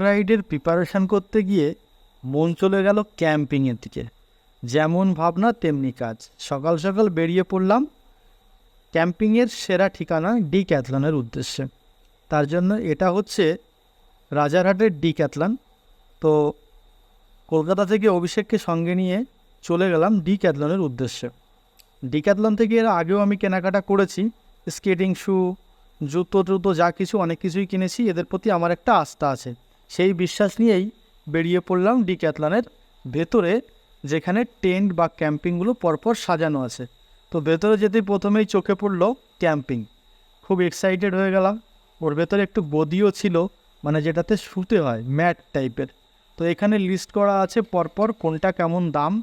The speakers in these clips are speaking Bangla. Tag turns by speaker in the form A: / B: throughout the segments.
A: রাইডের প্রিপারেশান করতে গিয়ে মন চলে গেল ক্যাম্পিংয়ের দিকে। যেমন ভাবনা তেমনি কাজ। সকাল সকাল বেরিয়ে পড়লাম ক্যাম্পিংয়ের সেরা ঠিকানা ডিক্যাথলনের উদ্দেশ্যে। তার জন্য এটা হচ্ছে রাজারহাটের ডিক্যাথলন। তো কলকাতা থেকে অভিষেককে সঙ্গে নিয়ে চলে গেলাম ডিক্যাথলনের উদ্দেশ্যে। ডিক্যাথলন থেকে এর আগেও আমি কেনাকাটা করেছি, স্কেটিং শ্যু, জুতো যা কিছু অনেক কিছুই কিনেছি। এদের প্রতি আমার একটা আস্থা আছে, সেই বিশ্বাস নিয়েই বেরিয়ে পড়লাম ডিক্যাথলনের ভেতরে, যেখানে টেন্ট বা ক্যাম্পিংগুলো পরপর সাজানো আছে। তো ভেতরে যেতেই প্রথমেই চোখে পড়লো ক্যাম্পিং। খুব এক্সাইটেড হয়ে গেলাম। ওর ভেতরে একটু গদিও ছিল, মানে যেটাতে শুতে হয়, ম্যাট টাইপের। তো এখানে লিস্ট করা আছে পরপর কোনটা কেমন দাম।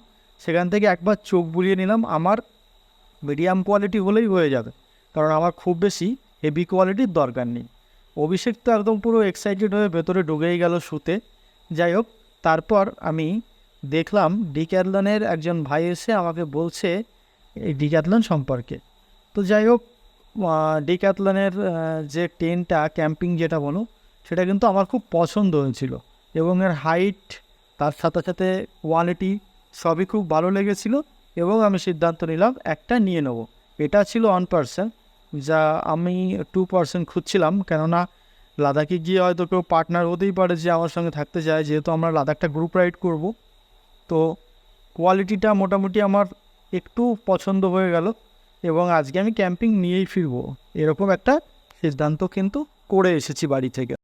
A: সেখান থেকে একবার চোখ বুলিয়ে নিলাম। আমার মিডিয়াম কোয়ালিটি হলেই হয়ে যাবে, কারণ আমার খুব বেশি হেভি কোয়ালিটির দরকার নেই। অভিষেক তো একদম পুরো এক্সাইটেড হয়ে ভেতরে ঢুকেই গেল শুতে। যাই হোক, তারপর আমি দেখলাম ডিক্যাথলনের একজন ভাই এসে আমাকে বলছে এই ডিক্যাথলন সম্পর্কে। তো যাই হোক, ডিক্যাথলনের যে টেন্টটা ক্যাম্পিং যেটা বলো, সেটা কিন্তু আমার খুব পছন্দ হয়েছিল, এবং এর হাইট তার সাথে সাথে কোয়ালিটি সবই খুব ভালো লেগেছিল, এবং আমি সিদ্ধান্ত নিলাম একটা নিয়ে নেব। এটা ছিল 1%, যা আমি 2% খুঁজছিলাম, কেননা লাদাখে গিয়ে হয়তো কেউ পার্টনার হতেই পারে যে আমার সঙ্গে থাকতে চায়, যেহেতু আমরা লাদাখটা গ্রুপ রাইড করব। তো কোয়ালিটিটা মোটামুটি আমার একটু পছন্দ হয়ে গেল, এবং আজকে আমি ক্যাম্পিং নিয়েই ফিরবো, এরকম একটা সিদ্ধান্ত কিন্তু করে এসেছি বাড়ি থেকে।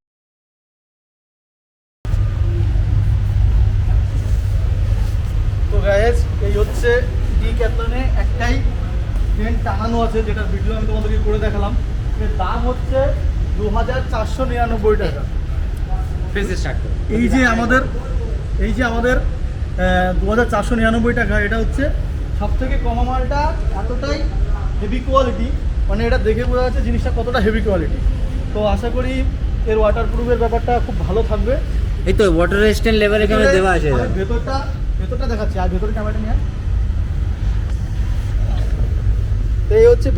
A: তো গাইজ, এই হচ্ছে ডিক্যাথলনে একটাই টেন্ট টাঙানো আছে, যেটার ভিডিও আমি তোমাদেরকে করে দেখালাম। এর দাম হচ্ছে 2499 টাকা। এই যে আমাদের 2499 টাকা, এটা হচ্ছে সব থেকে কম মালটা। এতটাই হেভি কোয়ালিটি, মানে এটা দেখে বোঝা যাচ্ছে জিনিসটা কতটা হেভি কোয়ালিটি। তো আশা করি এর ওয়াটারপ্রুফের ব্যাপারটা খুব ভালো থাকবে।
B: এই তো ওয়াটার রেজিস্ট্যান্ট লেভেল এখানে দেওয়া আছে।
A: ভেতরটা দেখাচ্ছি, আর ভেতরে ক্যামেরাটা নিয়ে। এই হচ্ছে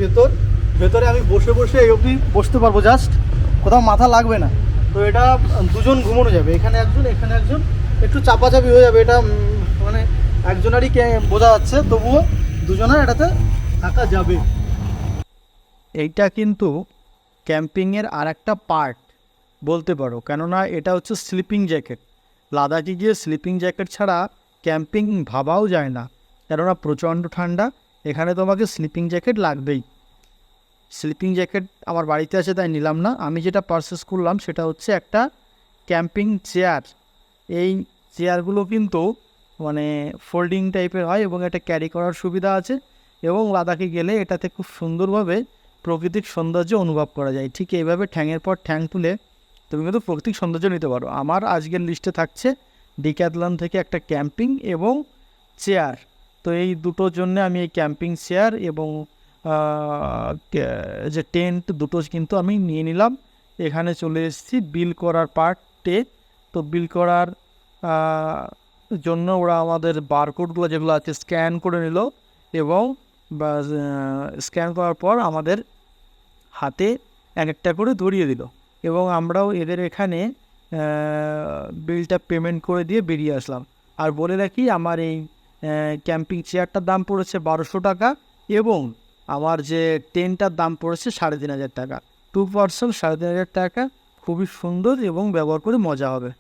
A: ভেতরে আমি বসে এই অবধি বসতে পারবো, জাস্ট কোথাও মাথা লাগবে না। তো এটা দুজন ঘুমানো যাবে, এখানে একজন এখানে একজন, একটু চাপাচাপি হয়ে যাবে। এটা মানে একজনারই বোঝা যাচ্ছে, তবুও দুজনের এটাতে থাকা যাবে। এইটা কিন্তু ক্যাম্পিংয়ের আর একটা পার্ট বলতে পারো, কেননা এটা হচ্ছে স্লিপিং জ্যাকেট। লাদাখে গিয়ে স্লিপিং জ্যাকেট ছাড়া ক্যাম্পিং ভাবাও যায় না, কেননা প্রচণ্ড ঠান্ডা। এখানে তোমাকে স্লিপিং জ্যাকেট লাগবেই। স্লিপিং জ্যাকেট আমার বাড়িতে আছে, তাই নিলাম না। আমি যেটা পারচেস করলাম সেটা হচ্ছে একটা ক্যাম্পিং চেয়ার। এই চেয়ারগুলো কিন্তু মানে ফোল্ডিং টাইপের হয়, এবং এটা ক্যারি করার সুবিধা আছে, এবং লাদাখে গেলে এটাতে খুব সুন্দরভাবে প্রাকৃতিক সৌন্দর্য অনুভব করা যায়। ঠিক এইভাবে ঠ্যাঙের পর ঠ্যাং তুলে তুমি কিন্তু প্রাকৃতিক সৌন্দর্য নিতে পারো। আমার আজকের লিস্টে থাকছে ডিক্যাথলন থেকে একটা ক্যাম্পিং এবং চেয়ার। তো এই দুটোর জন্য আমি এই ক্যাম্পিং চেয়ার এবং যে টেন্ট দুটো কিন্তু আমি নিয়ে নিলাম। এখানে চলে এসেছি বিল করার পার্টে। তো বিল করার জন্য ওরা আমাদের বারকোডগুলো যেগুলো আছে স্ক্যান করে নিল, এবং স্ক্যান করার পর আমাদের হাতে এক একটা করে ধরিয়ে দিল, এবং আমরাও এদের এখানে বিলটা পেমেন্ট করে দিয়ে বেরিয়ে আসলাম। আর বলে রাখি, আমার এই ক্যাম্পিং চেয়ারটার দাম পড়েছে 1200 টাকা, এবং আমার যে টেন্টটার দাম পড়েছে 3500 টাকা। 2% 3500 টাকা, খুবই সুন্দর এবং ব্যবহার করে মজা হবে।